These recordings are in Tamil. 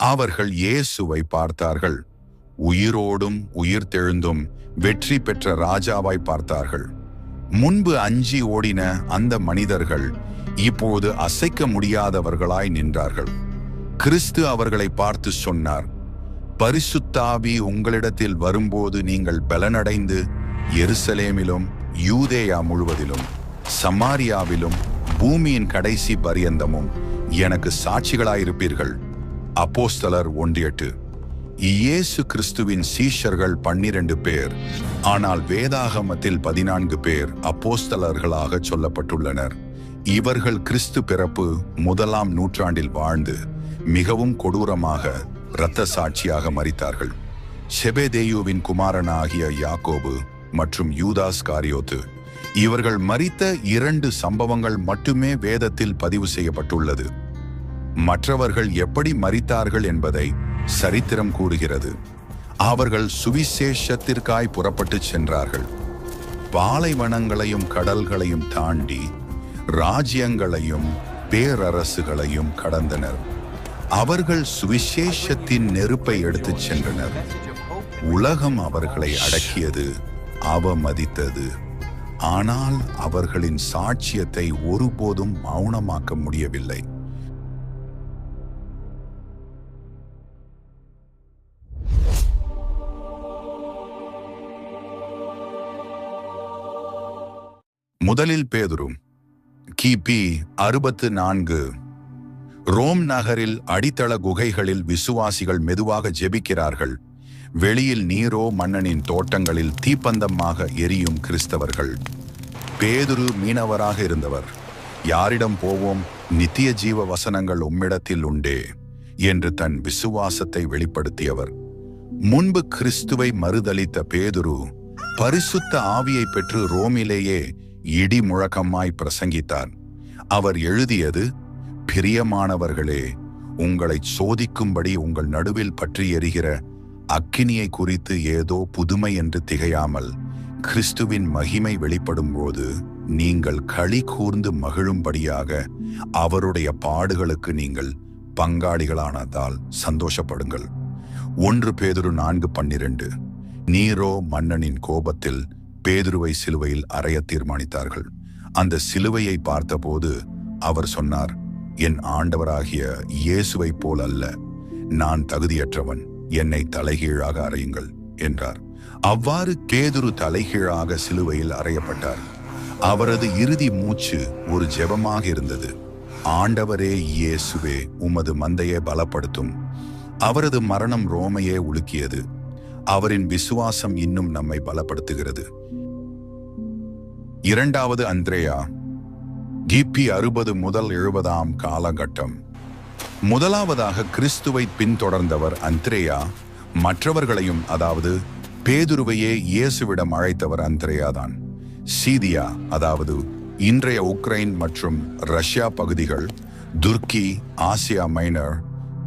அவர்கள் இயேசுவை பார்த்தார்கள். உயிரோடும் உயிர்த்தெழுந்தும் வெற்றி பெற்ற ராஜாவாய் பார்த்தார்கள். முன்பு அஞ்சி ஓடின அந்த மனிதர்கள் இப்போது அசைக்க முடியாதவர்களாய் நின்றார்கள். கிறிஸ்து அவர்களை பார்த்து சொன்னார், பரிசுத்தாவி உங்களிடத்தில் வரும்போது நீங்கள் பலனடைந்து எருசலேமிலும் யூதேயா முழுவதிலும் சமாரியாவிலும் பூமியின் கடைசி பரியந்தமும் எனக்கு சாட்சிகளாயிருப்பீர்கள். அப்போஸ்தலர் 1:8. இயேசு கிறிஸ்துவின் சீஷர்கள் 12 பேர், ஆனால் வேதாகமத்தில் 14 பேர் அப்போஸ்தலர்களாக சொல்லப்பட்டுள்ளனர். இவர்கள் கிறிஸ்து பிறப்பு 1ஆம் நூற்றாண்டில் வாழ்ந்து மிகவும் கொடூரமாக இரத்த சாட்சியாக மரித்தார்கள். செபெதேயுவின் குமாரனாகிய யாக்கோபு மற்றும் யூதாஸ் காரியோத்து, இவர்கள் மரித்த 2 சம்பவங்கள் மட்டுமே வேதத்தில் பதிவு செய்யப்பட்டுள்ளது. மற்றவர்கள் எப்படி மரித்தார்கள் என்பதை சரித்திரம் கூறுகிறது. அவர்கள் சுவிசேஷத்திற்காய் புறப்பட்டு சென்றார்கள். பாலைவனங்களையும் கடல்களையும் தாண்டி ராஜ்யங்களையும் பேரரசுகளையும் கடந்தனர். அவர்கள் சுவிசேஷத்தின் நெருப்பை எடுத்துச் சென்றனர். உலகம் அவர்களை அடக்கியது, அவமதித்தது. ஆனால் அவர்களின் சாட்சியத்தை ஒருபோதும் மௌனமாக்க முடியவில்லை. முதலில் பேதுரு. கிபி 64. ரோம் நகரில் அடித்தள குகைகளில் விசுவாசிகள் மெதுவாக ஜெபிக்கிறார்கள். வெளியில் நீரோ மன்னனின் தோட்டங்களில் தீப்பந்தமாக எரியும் கிறிஸ்தவர்கள். பேதுரு மீனவராக இருந்தவர். யாரிடம் போவோம்? நித்திய ஜீவ வசனங்கள் உம்மிடத்தில் உண்டே என்று தன் விசுவாசத்தை வெளிப்படுத்தியவர். முன்பு கிறிஸ்துவை மறுதலித்த பேதுரு பரிசுத்த ஆவியை பெற்று ரோமிலேயே இடி முழக்கமாய் பிரசங்கித்தார். அவர் எழுதியது, பிரியமானவர்களே, உங்களை சோதிக்கும்படி உங்கள் நடுவில் பற்றி எரிகிற அக்கினியை குறித்து ஏதோ புதுமை என்று திகையாமல் கிறிஸ்துவின் மகிமை வெளிப்படும் போது நீங்கள் களி கூர்ந்து மகிழும்படியாக அவருடைய பாடுகளுக்கு நீங்கள் பங்காளிகளானதால் சந்தோஷப்படுங்கள். 1 பேதுரு 4:12. நீரோ மன்னனின் கோபத்தில் பேதுருவை சிலுவையில் அறைய தீர்மானித்தார்கள். அந்த சிலுவையை பார்த்தபோது அவர் சொன்னார், என் ஆண்டவராகிய இயேசுவை போல் அல்ல, நான் தகுதியற்றவன், என்னை தலைகீழாக அறையுங்கள் என்றார். அவ்வாறு பேதுரு தலைகீழாக சிலுவையில் அறையப்பட்டார். அவரது இறுதி மூச்சு ஒரு ஜெபமாக இருந்தது. ஆண்டவரே இயேசுவே, உமது மந்தையை பலப்படுத்தும். அவரது மரணம் ரோமையே உலுக்கியது. அவரின் விசுவாசம் இன்னும் நம்மை பலப்படுத்துகிறது. 2வது அந்திரேயா. கிபி 60 முதல் 70ஆம் காலகட்டம். முதலாவதாக கிறிஸ்துவை பின்தொடர்ந்தவர் அந்திரேயா. மற்றவர்களையும், அதாவது பேதுருவையே இயேசுவிடம் அழைத்தவர் அந்திரேயாதான். சீதியா, அதாவது இன்றைய உக்ரைன் மற்றும் ரஷ்யா பகுதிகள், துர்க்கி, ஆசியா மைனர்,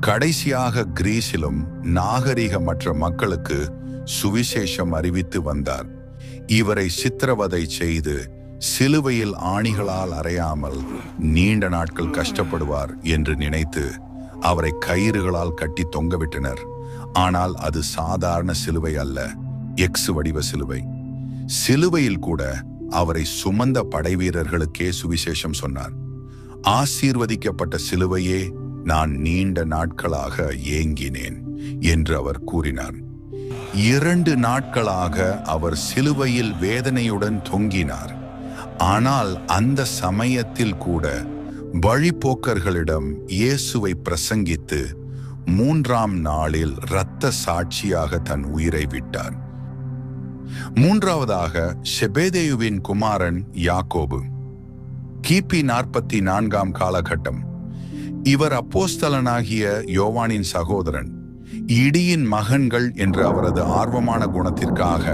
கடைசியாக கிரீஸிலும் நாகரிகமற்ற மக்களுக்கு சுவிசேஷம் அறிவித்து வந்தார். இவரை சித்திரவதை செய்து சிலுவையில் ஆணிகளால் அறையாமல் நீண்ட நாட்கள் கஷ்டப்படுவார் என்று நினைத்து அவரை கயிறுகளால் கட்டி தொங்கவிட்டனர். ஆனால் அது சாதாரண சிலுவை அல்ல, எக்ஸ் வடிவ சிலுவை. சிலுவையில் கூட அவரை சுமந்த படைவீரர்களுக்கே சுவிசேஷம் சொன்னார். ஆசீர்வதிக்கப்பட்ட சிலுவையே, நான் நீண்ட நாட்களாக ஏங்கினேன் என்று அவர் கூறினார். 2 நாட்களாக அவர் சிலுவையில் வேதனையுடன் தொங்கினார். ஆனால் அந்த சமயத்தில் கூட வழிப்போக்கர்களிடம் இயேசுவை பிரசங்கித்து 3ஆம் நாளில் இரத்த சாட்சியாக தன் உயிரை விட்டார். 3வதாக செபெதேயுவின் குமாரன் யாக்கோபு. கிபி 44ஆம் காலகட்டம். இவர் அப்போஸ்தலனாகிய யோவானின் சகோதரன். இடியின் மகன்கள் என்ற அவரது ஆர்வமான குணத்திற்காக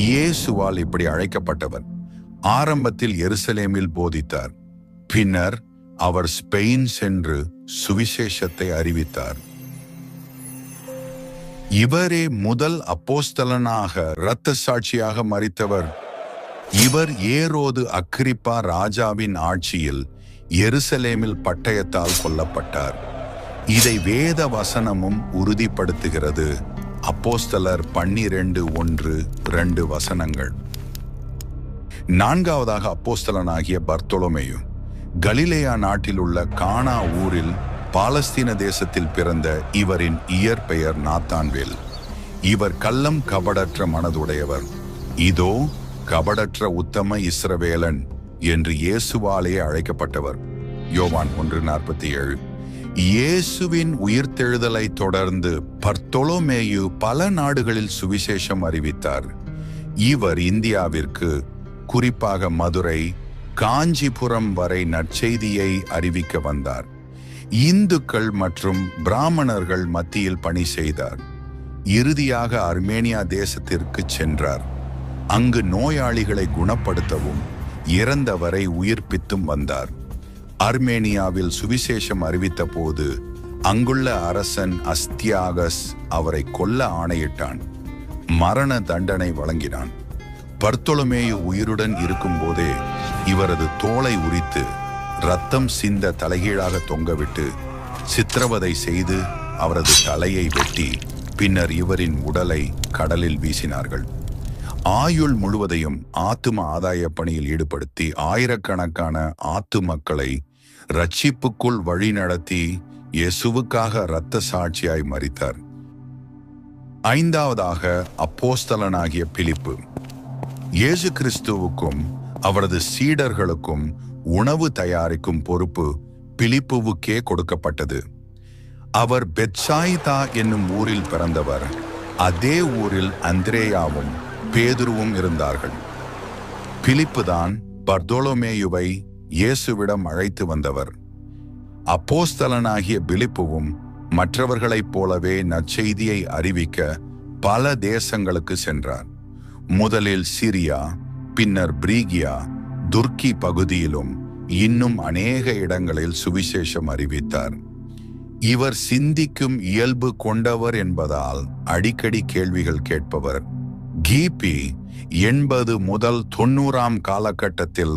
இயேசுவால் இப்படி அழைக்கப்பட்டவர். ஆரம்பத்தில் எருசலேமில் போதித்தார். பின்னர் அவர் ஸ்பெயின் சென்று சுவிசேஷத்தை அறிவித்தார். இவரே முதல் அப்போஸ்தலனாக இரத்த சாட்சியாக மரித்தவர். இவர் ஏரோது அக்கிரிப்பா ராஜாவின் ஆட்சியில் எருசலேமில் பட்டயத்தால் கொல்லப்பட்டார். இதை வேத வசனமும் உறுதிப்படுத்துகிறது. அப்போஸ்தலர் 12:1-2 வசனங்கள். நான்காவதாக அப்போஸ்தலனாகிய பர்த்தொலோமேயு. கலிலேயா நாட்டில் உள்ள கானா ஊரில் பாலஸ்தீன தேசத்தில் பிறந்த இவரின் இயற்பெயர் நாத்தான்வேல். இவர் கள்ளம் கபடற்ற மனதுடையவர். இதோ கபடற்ற உத்தம இஸ்ரவேலன் என்று இயேசுவாலே அழைக்கப்பட்டவர். யோவான் 1:47. இயேசுவின் உயிர்த்தெழுதலை தொடர்ந்து பர்த்தொலோமேயு பல நாடுகளில் சுவிசேஷம் அறிவித்தார். இவர் இந்தியாவிற்கு, குறிப்பாக மதுரை, காஞ்சிபுரம் வரை நற்செய்தியை அறிவிக்க வந்தார். இந்துக்கள் மற்றும் பிராமணர்கள் மத்தியில் பணி செய்தார். இறுதியாக அர்மேனியா தேசத்திற்கு சென்றார். அங்கு நோயாளிகளை குணப்படுத்தவும் இறந்தவரை உயிர்ப்பித்தும் வந்தார். அர்மேனியாவில் சுவிசேஷம் அறிவித்த போது அங்குள்ள அரசன் அஸ்தியாகஸ் அவரை கொல்ல ஆணையிட்டான். மரண தண்டனை வழங்கினான். பர்த்தொலோமேயு உயிருடன் இருக்கும்போதே இவரது தோலை உரித்து இரத்தம் சிந்த தலைகீழாக தொங்கவிட்டு சித்திரவதை செய்து அவரது தலையை வெட்டி பின்னர் இவரின் உடலை கடலில் வீசினார்கள். ஆயுள் முழுவதையும் ஆத்தும ஆதாய பணியில் ஈடுபடுத்தி ஆயிரக்கணக்கான ஆத்து மக்களை ரட்சிப்புக்குள் வழிநடத்தி இயேசுவுக்காக இரத்த சாட்சியாய் மரித்தார். ஐந்தாவதாக அப்போஸ்தலனாகிய பிலிப்பு. இயேசு கிறிஸ்துவுக்கும் அவரது சீடர்களுக்கும் உணவு தயாரிக்கும் பொறுப்பு பிலிப்புவுக்கே கொடுக்கப்பட்டது. அவர் பெத்சாயிதா என்னும் ஊரில் பிறந்தவர். அதே ஊரில் அந்திரேயாவும் பேதுருவும் இருந்தார்கள். பிலிப்புதான் பர்தொலோமேயுவை இயேசுவிடம் அழைத்து வந்தவர். அப்போஸ்தலனாகிய பிலிப்புவும் மற்றவர்களைப் போலவே நற்செய்தியை அறிவிக்க பல தேசங்களுக்கு சென்றார். முதலில் சிரியா, பின்னர் பிரிகியா, துர்க்கி பகுதியிலும் இன்னும் அநேக இடங்களில் சுவிசேஷம் அறிவித்தார். இவர் சிந்திக்கும் இயல்பு கொண்டவர் என்பதால் அடிக்கடி கேள்விகள் கேட்பவர். கிபி 80 முதல் 90 காலகட்டத்தில்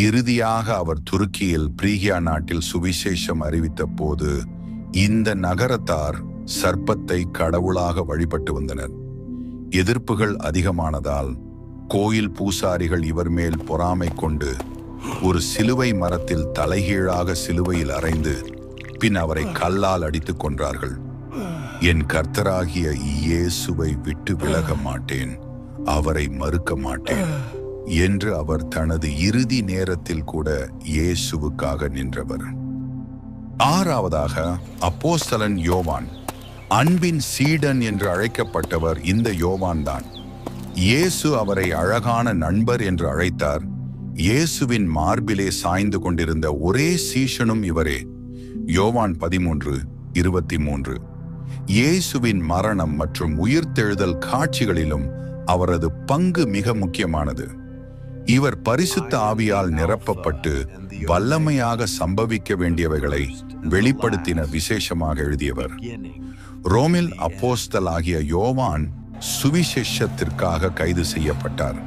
இறுதியாக அவர் துருக்கியில் பிரிகியா நாட்டில் சுவிசேஷம் அறிவித்த போது இந்த நகரத்தார் சர்ப்பத்தை கடவுளாக வழிபட்டு வந்தனர். எதிர்ப்புகள் அதிகமானதால் கோயில் பூசாரிகள் இவர் மேல் பொறாமை கொண்டு ஒரு சிலுவை மரத்தில் தலைகீழாக சிலுவையில் அறைந்து பின் அவரை கல்லால் அடித்துக் கொன்றார்கள். என் கர்த்தராகிய இயேசுவை விட்டு விலக மாட்டேன், அவரை மறுக்க மாட்டேன் என்று அவர் தனது இறுதி நேரத்தில் கூட இயேசுவுக்காக நின்றவர். ஆறாவதாக அப்போஸ்தலன் யோவான். அன்பின் சீடன் என்று அழைக்கப்பட்டவர் இந்த யோவான் தான். இயேசு அவரை அழகான நண்பர் என்று அழைத்தார். இயேசுவின் மார்பிலே சாய்ந்து கொண்டிருந்த ஒரே சீஷனும் இவரே. யோவான் 13:23. இயேசுவின் மரணம் மற்றும் உயிர்த்தெழுதல் காட்சிகளிலும் அவரது பங்கு மிக முக்கியமானது. இவர் பரிசுத்த ஆவியால் நிரப்பப்பட்டு வல்லமையாக சம்பவிக்க வேண்டியவைகளை வெளிப்படுத்தின விசேஷமாக எழுதியவர். ரோமில் அப்போஸ்தலனாகிய யோவான் சுவிசேஷத்திற்காக கைது செய்யப்பட்டார்.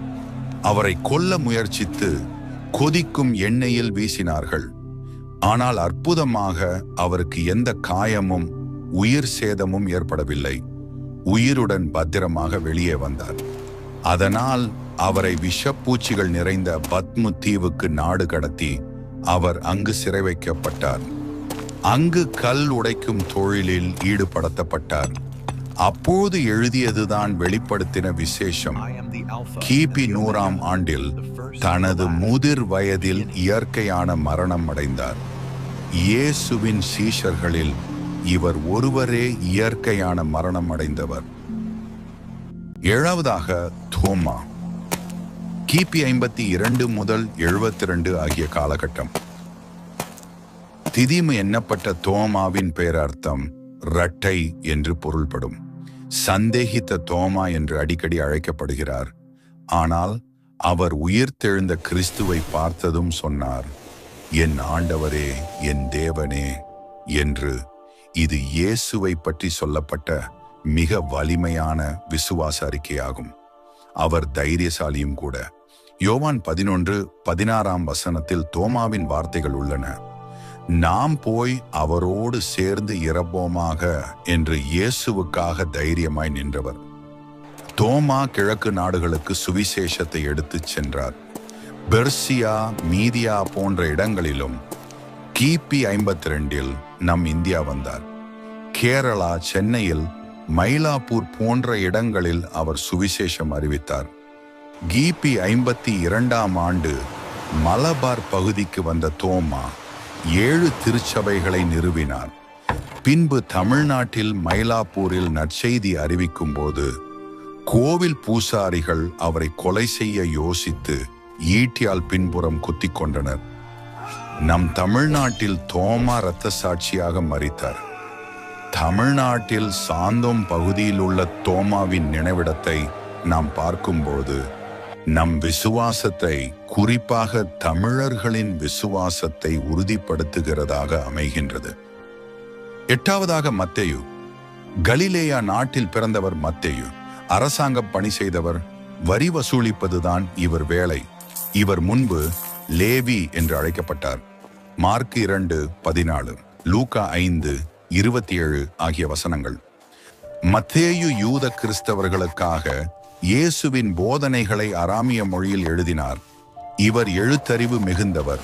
அவரை கொல்ல முயற்சித்து கொதிக்கும் எண்ணெயில் வீசினார்கள். ஆனால் அற்புதமாக அவருக்கு எந்த காயமும் உயிர் சேதமும் ஏற்படவில்லை. உயிருடன் பத்திரமாக வெளியே வந்தார். அதனால் அவரை விஷப்பூச்சிகள் நிறைந்த பத்மு தீவுக்கு நாடு கடத்தி அவர் அங்கு சிறை வைக்கப்பட்டார். அங்கு கல் உடைக்கும் தொழிலில் ஈடுபடுத்தப்பட்டார். அப்போது எழுதியதுதான் வெளிப்படுத்தின விசேஷம். கிபி 100ஆம் ஆண்டில் தனது முதிர் வயதில் இயற்கையான மரணம் அடைந்தார். இயேசுவின் சீஷர்களில் இவர் ஒருவரே இயற்கையான மரணம் அடைந்தவர். ஏழாவதாக தோமா. கிபி 52 முதல் 72 ஆகிய காலகட்டம். திதிமு எண்ணப்பட்ட தோமாவின் பேரர்த்தம் இரட்டை என்று பொருள்படும். சந்தேகித்த தோமா என்று அடிக்கடி அழைக்கப்படுகிறார். ஆனால் அவர் உயிர்த்தெழுந்த கிறிஸ்துவை பார்த்ததும் சொன்னார், என் ஆண்டவரே, என் தேவனே என்று. இது இயேசுவை பற்றி சொல்லப்பட்ட மிக வலிமையான விசுவாச அறிக்கையாகும். அவர் தைரியசாலியும் கூட. யோவான் 11:16 வசனத்தில் தோமாவின் வார்த்தைகள் உள்ளன. நாம் போய் அவரோடு சேர்ந்து இறப்போமாக என்று இயேசுவுக்காக தைரியமாய் நின்றவர். தோமா கிழக்கு நாடுகளுக்கு சுவிசேஷத்தை எடுத்துச் சென்றார். பெர்சியா, மீதியா போன்ற இடங்களிலும் கிபி 52 நம் இந்தியா வந்தார். கேரளா, சென்னையில், மயிலாப்பூர் போன்ற இடங்களில் அவர் சுவிசேஷம் அறிவித்தார். கிபி 52 மலபார் பகுதிக்கு வந்த தோமா 7 திருச்சபைகளை நிறுவினார். பின்பு தமிழ்நாட்டில் மயிலாப்பூரில் நற்செய்தி அறிவிக்கும் போது கோவில் பூசாரிகள் அவரை கொலை செய்ய யோசித்து ஈட்டியால் பின்புறம் குத்திக் கொண்டனர். நம் தமிழ்நாட்டில் தோமா இரத்த சாட்சியாக மரித்தார். தமிழ்நாட்டில் சாந்தோம் பகுதியில் உள்ள தோமாவின் நினைவிடத்தை நாம் பார்க்கும்போது நம் விசுவாசத்தை, குறிப்பாக தமிழர்களின் விசுவாசத்தை உறுதிப்படுத்துகிறதாக அமைகின்றது. 8வதாக மத்தேயு. கலிலேயா நாட்டில் பிறந்தவர் மத்தேயு. அரசாங்க பணி செய்தவர். வரி வசூலிப்பதுதான் இவர் வேலை. இவர் முன்பு லேவி என்று அழைக்கப்பட்டார். மார்க் 2:14, லூக்கா 5:27 ஆகிய வசனங்கள். மத்தேயு யூத கிறிஸ்தவர்களுக்காக இயேசுவின் போதனைகளை அராமிய மொழியில் எழுதினார். இவர் எழுத்தறிவு மிகுந்தவர்.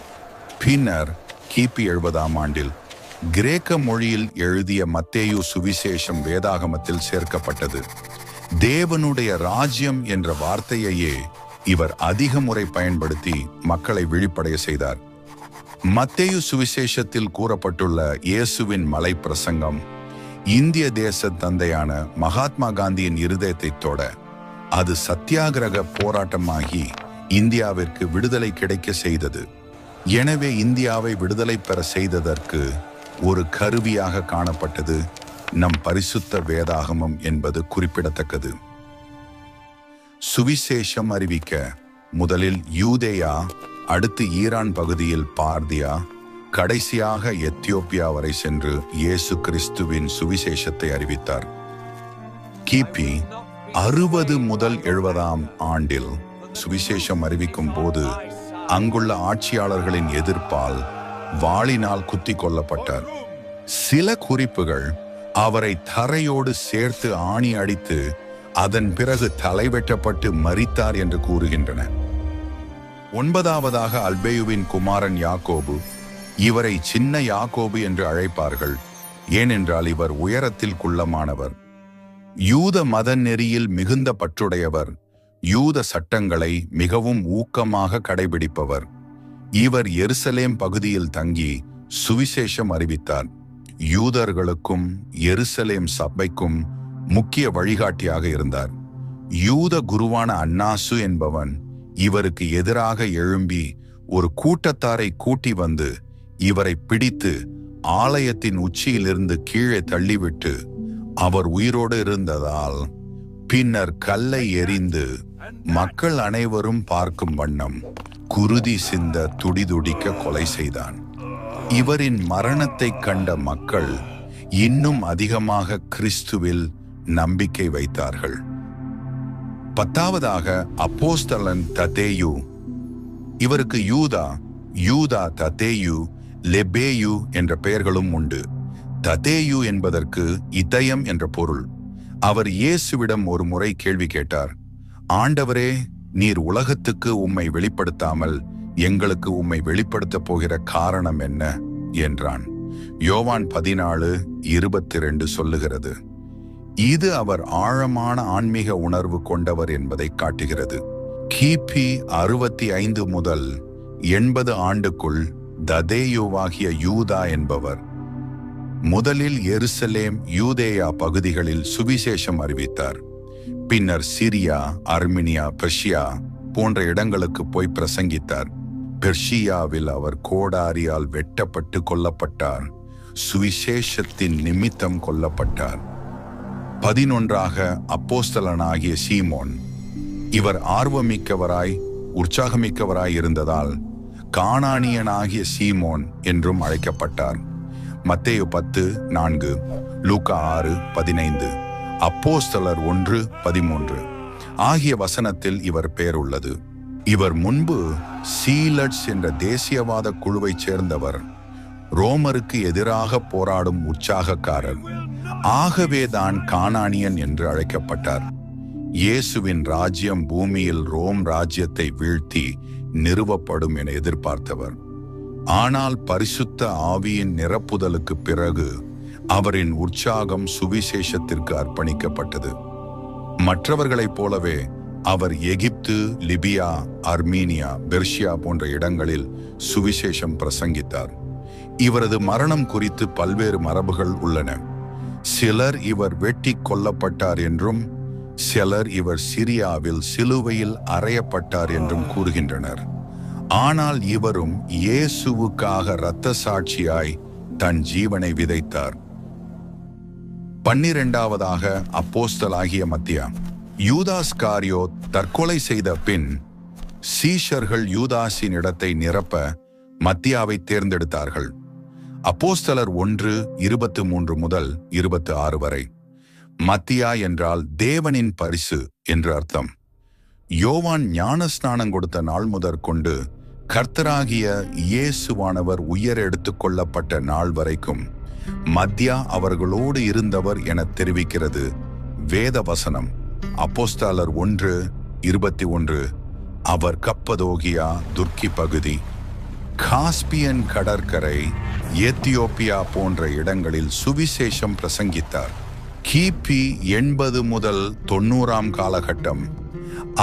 பின்னர் கிபி 70 கிரேக்க மொழியில் எழுதிய மத்தேயு சுவிசேஷம் வேதாகமத்தில் சேர்க்கப்பட்டது. தேவனுடைய ராஜ்யம் என்ற வார்த்தையையே இவர் அதிக முறை பயன்படுத்தி மக்களை விழிப்படைய செய்தார். மத்தேயு சுவிசேஷத்தில் கூறப்பட்டுள்ள இயேசுவின் மலை பிரசங்கம் இந்திய தேச தந்தையான மகாத்மா காந்தியின் இருதயத்தை தொட, அது சத்தியாகிரக போராட்டமாகி இந்தியாவிற்கு விடுதலை கிடைக்க செய்தது. எனவே இந்தியாவை விடுதலை பெற செய்ததற்கு ஒரு கருவியாக காணப்பட்டது நம் பரிசுத்த வேதாகமம் என்பது குறிப்பிடத்தக்கது. சுவிசேஷம் அறிவிக்க முதலில் யூதேயா, அடுத்து ஈரான் பகுதியில் பார்தியா, கடைசியாக எத்தியோப்பியா வரை சென்று இயேசு கிறிஸ்துவின் சுவிசேஷத்தை அறிவித்தார். கிபி 60 முதல் 70 சுவிசேஷம் அறிவிக்கும் போது அங்குள்ள ஆட்சியாளர்களின் எதிர்ப்பால் வாளினால் குத்தி கொல்லப்பட்டார். சில குறிப்புகள் அவரை தரையோடு சேர்த்து ஆணி அடித்து அதன் பிறகு தலைவெட்டப்பட்டு மரித்தார் என்று கூறுகின்றன. 9வதாக அல்பேயுவின் குமாரன் யாக்கோபு. இவரை சின்ன யாக்கோபு என்று அழைப்பார்கள். ஏனென்றால் இவர் உயரத்தில் குள்ளமானவர். யூத மத நெறியில் மிகுந்த பற்றுடையவர். யூத சட்டங்களை மிகவும் ஊக்கமாக கடைபிடிப்பவர். இவர் எருசலேம் பகுதியில் தங்கி சுவிசேஷம் அறிவித்தார். யூதர்களுக்கும் எருசலேம் சபைக்கும் முக்கிய வழிகாட்டியாக இருந்தார். யூத குருவான அன்னாசு என்பவன் இவருக்கு எதிராக எழும்பி ஒரு கூட்டத்தாரை கூட்டி வந்து இவரை பிடித்து ஆலயத்தின் உச்சியிலிருந்து கீழே தள்ளிவிட்டு, அவர் உயிரோடு இருந்ததால் பின்னர் கல்லை எறிந்து மக்கள் அனைவரும் பார்க்கும் வண்ணம் குருதி சிந்த துடிதுடிக்க கொலை செய்தான். இவரின் மரணத்தை கண்ட மக்கள் இன்னும் அதிகமாக கிறிஸ்துவில் நம்பிக்கை வைத்தார்கள். 10வதாக அப்போஸ்தலன் ததேயு. இவருக்கு யூதா, ததேயு, லெபேயு என்ற பெயர்களும் உண்டு. ததேயு என்பதற்கு இதயம் என்ற பொருள். அவர் இயேசுவிடம் ஒரு முறை கேள்வி கேட்டார். ஆண்டவரே, நீர் உலகத்துக்கு உம்மை வெளிப்படுத்தாமல் எங்களுக்கு உம்மை வெளிப்படுத்தப் போகிற காரணம் என்ன என்றான். யோவான் 14:22 சொல்லுகிறது. இது அவர் ஆழமான ஆன்மீக உணர்வு கொண்டவர் என்பதை காட்டுகிறது. கிபி 65 முதல் 80 ததேயுவாகிய யூதா என்பவர் முதலில் எருசலேம், யூதேயா பகுதிகளில் சுவிசேஷம் அறிவித்தார். பின்னர் சிரியா, அர்மீனியா, பெர்ஷியா போன்ற இடங்களுக்கு போய் பிரசங்கித்தார். பெர்ஷியாவில் அவர் கோடாரியால் வெட்டப்பட்டு கொல்லப்பட்டார். சுவிசேஷத்தின் நிமித்தம் கொல்லப்பட்டார். 11ஆக அப்போஸ்தலனாகிய சீமோன். இவர் ஆர்வமிக்கவராய் உற்சாகமிக்கவராய் இருந்ததால் கானானியனாகிய சீமோன் என்றும் அழைக்கப்பட்டார். மத்தேயு 10:4, லூக்கா 6:15, அப்போஸ்தலர் 1:13 ஆகிய வசனத்தில் இவர் பெயர் உள்ளது. இவர் முன்பு சீலட்ஸ் என்ற தேசியவாத குழுவைச் சேர்ந்தவர். ரோமருக்கு எதிராக போராடும் உற்சாகக்காரர். ஆகவேதான் கானானியன் என்று அழைக்கப்பட்டார். இயேசுவின் ராஜ்யம் பூமியில் ரோம் ராஜ்யத்தை வீழ்த்தி நிறுவப்படும் என எதிர்பார்த்தவர். ஆனால் பரிசுத்த ஆவியின் நிரப்புதலுக்கு பிறகு அவரின் உற்சாகம் சுவிசேஷத்திற்கு அர்ப்பணிக்கப்பட்டது. மற்றவர்களைப் போலவே அவர் எகிப்து, லிபியா, அர்மீனியா, பெர்ஷியா போன்ற இடங்களில் சுவிசேஷம் பிரசங்கித்தார். இவரது மரணம் குறித்து பல்வேறு மரபுகள் உள்ளன. சிலர் இவர் வெட்டி கொல்லப்பட்டார் என்றும், சிலர் இவர் சிரியாவில் சிலுவையில் அறையப்பட்டார் என்றும் கூறுகின்றனர். ஆனால் இவரும் இயேசுவுக்காக இரத்த சாட்சியாய் தன் ஜீவனை விதைத்தார். 12ஆவதாக அப்போஸ்தலனாகிய மத்தியா. யூதாஸ்காரியோத் தற்கொலை செய்த பின் சீஷர்கள் யூதாஸின் இடத்தை நிரப்ப மத்தியாவை தேர்ந்தெடுத்தார்கள். அப்போஸ்தலர் 1:23 முதல் 26 வரை. மத்தியா என்றால் தேவனின் பரிசு என்று அர்த்தம். யோவான் ஞானஸ்நானம் கொடுத்த நாள் முதற்கொண்டு கர்த்தராகிய இயேசுவானவர் உயர் எடுத்துக் கொள்ளப்பட்ட நாள் வரைக்கும் மத்தியா அவர்களோடு இருந்தவர் என தெரிவிக்கிறது வேத வசனம். அப்போஸ்தலர் 1:21. அவர் கப்பதோகியா, துர்க்கி பகுதி, காஸ்பியன் கடற்கரை, எத்தியோப்பியா போன்ற இடங்களில் சுவிசேஷம் பிரசங்கித்தார். கிபி 80 முதல் 90ஆம் காலகட்டம்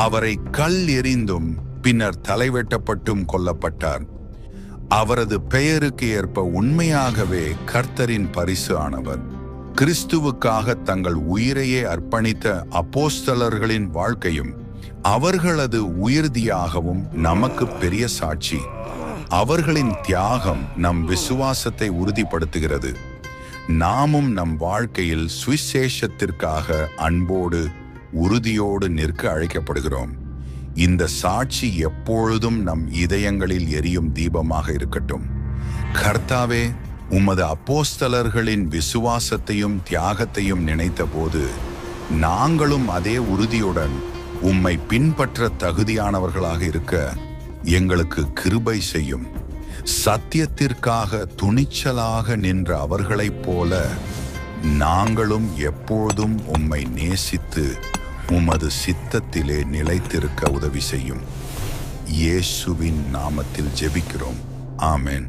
அவரை கல் எறிந்தும் பின்னர் தலைவெட்டப்பட்டும் கொல்லப்பட்டார். அவரது பெயருக்கு ஏற்ப உண்மையாகவே கர்த்தரின் பரிசு ஆனவர். கிறிஸ்துவுக்காக தங்கள் உயிரையே அர்ப்பணித்த அப்போஸ்தலர்களின் வாழ்க்கையும் அவர்களது உயிர்தியாகவும் நமக்கு பெரிய சாட்சி. அவர்களின் தியாகம் நம் விசுவாசத்தை உறுதிப்படுத்துகிறது. நாமும் நம் வாழ்க்கையில் சுவிசேஷத்திற்காக அன்போடு உறுதியோடு நிற்க அழைக்கப்படுகிறோம். இந்த சாட்சி எப்பொழுதும் நம் இதயங்களில் எரியும் தீபமாக இருக்கட்டும். கர்த்தாவே, உமது அப்போஸ்தலர்களின் விசுவாசத்தையும் தியாகத்தையும் நினைத்தபோது நாங்களும் அதே உறுதியுடன் உம்மை பின்பற்ற தகுதியானவர்களாக இருக்க எங்களுக்கு கிருபை செய்யும். சத்தியத்திற்காக துணிச்சலாக நின்ற அவர்களைப் போல நாங்களும் எப்போதும் உம்மை நேசித்து உமது சித்தத்திலே நிலைத்திருக்க உதவி செய்யும். இயேசுவின் நாமத்தில் ஜெபிக்கிறோம். ஆமென்.